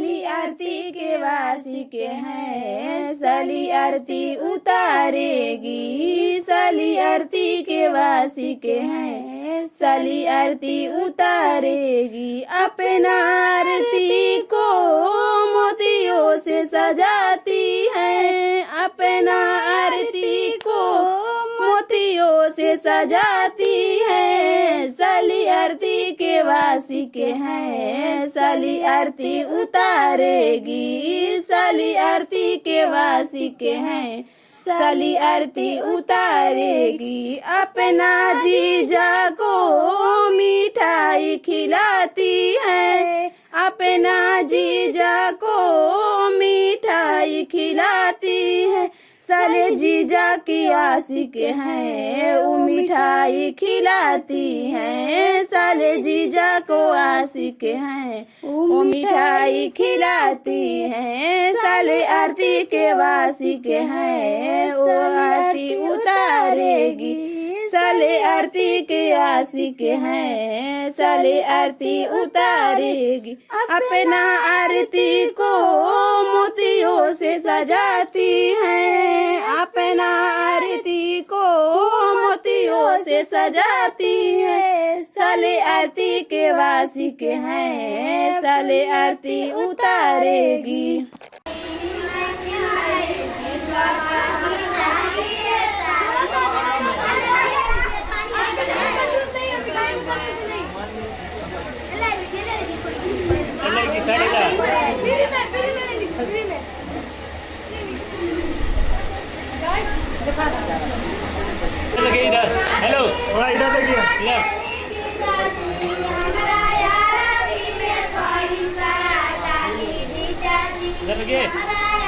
साली आरती के वासी के हैं, साली आरती उतारेगी। साली आरती के वासी के हैं, साली आरती उतारेगी। अपना आरती को मोतियों से सजाती है, अपना आरती को मोतियों से सजाती है। साली आरती के वासी के हैं, साली आरती उतारेगी। साली आरती के वासी के हैं, साली आरती उतारेगी। अपना जीजा को मिठाई खिलाती है, अपना जीजा को मिठाई खिलाती है। साले जीजा की आशिक हैं, वो मिठाई खिलाती हैं। साले जीजा को आशिक हैं, वो मिठाई खिलाती हैं। साले आरती के वासी के हैं, वो आरती उतारेगी। साले आरती के आशिक हैं, साले आरती उतारेगी। अपना आरती को मोतियों से सजाती है, अपना आरती को मोतियों से सजाती है। साले आरती के वासी के हैं, साले आरती उतारेगी। हेलो थोड़ा इधर देखिए। इधर देखिए।